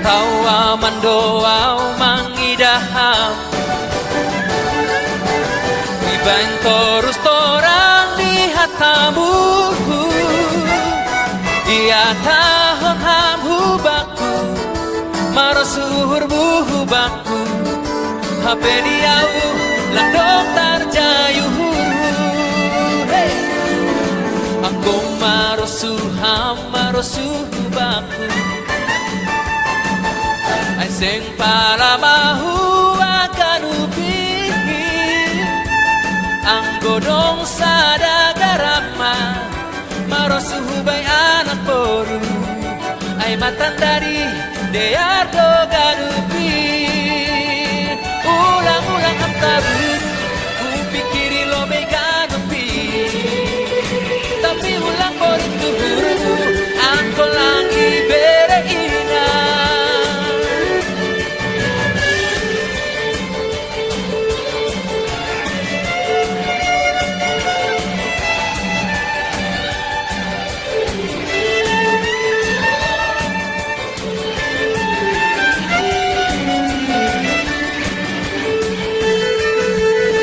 tertawa mendoa mengidaham Iban terus torang lihat tamu Ia tahun ham hubaku Marasuhur buhubaku HP diau lang dokter jayuhur hey. Aku marusuham marusuhubaku Ay seng para mahu akan upi Ang godong sada garama Marusuhubay anak boru Ay matandari Deardo ganupi Ulang-ulang ang tabu Kupikiri lo may ganupi Tapi ulang po rin tuhuru Ako lang ibereina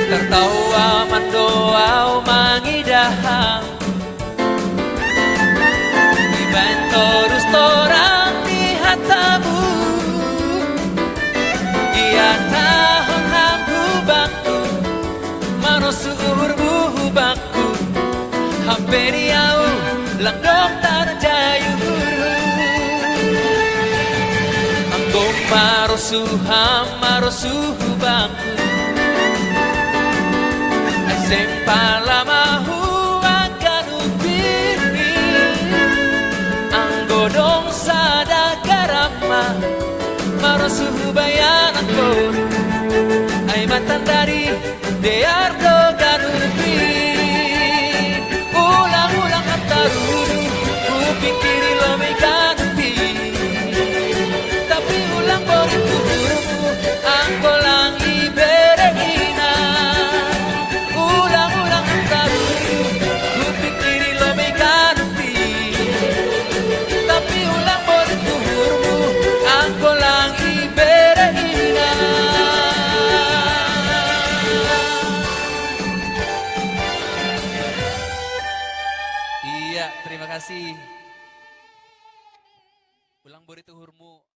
Tertawa mendoa mengidaham Iban terus torang lihat tamu Ia tahun ham hubaku Manusuhur buhubaku Hampir diau lang dokter jayuhuru Anggo marusuham marusuhubaku Sempala mahu akan upiri Ang godong sada garama Marasuhu bayanan koru Ay matandari Deardo ganupi Ulang-ulang ang tarudu Kupikiri lo may ganupi Tapi ulang po rin tuhurumu Ako lang ibereina Iya, terima kasih. Ulang bori tuhurmu.